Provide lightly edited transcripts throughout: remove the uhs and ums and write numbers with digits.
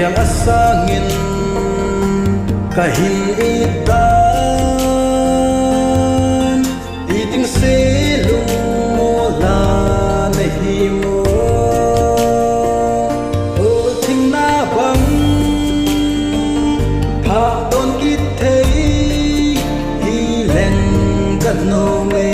riang asangin kahin itan iting selung mo la na hi mo o thing na bang pha don kit thei hi len kan no me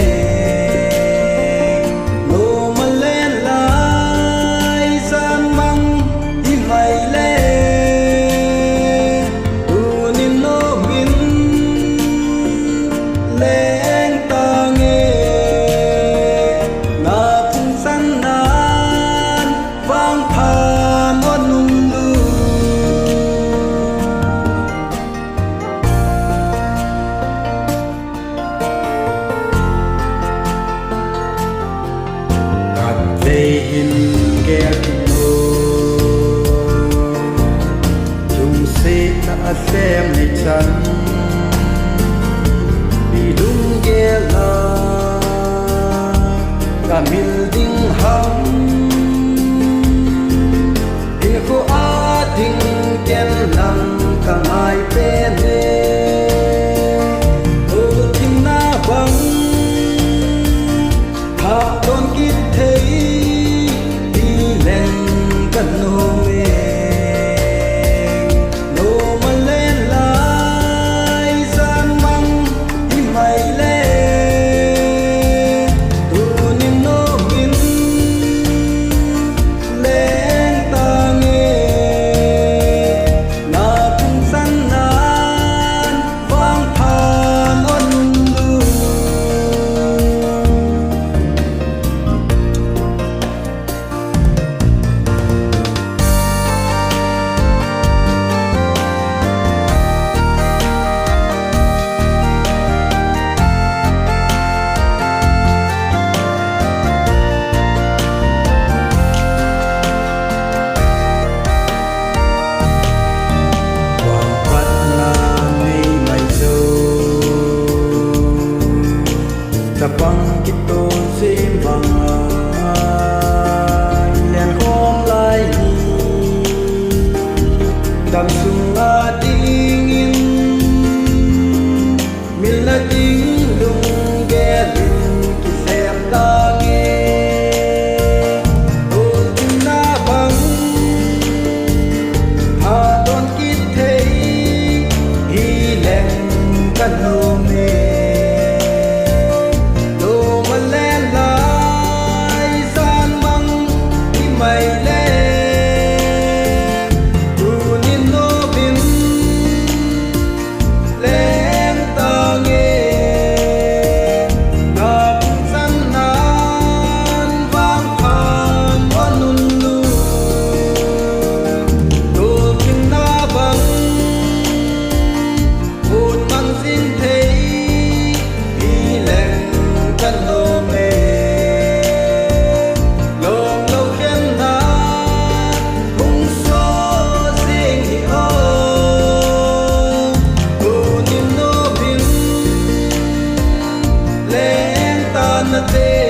in gerno chung se na asem ni chan bi dung gela kamil ding ham e ko a ding ken nam kamai pe ne o ting na bang ha don kit thei no me no malen lai san mang hi mai le tu nim no min len ta nge na tung san nan vang phan on lu Tapang kito simbangan yan hom lai ni dam sung adingin mila ding lung gelin kisem tangi o na bang ha don kit thei hi len kan no me mai le tu nin no bin lem ta nge na san nan vang phan on nun lu do kin na bang un man sin thei hi len kan lo me na te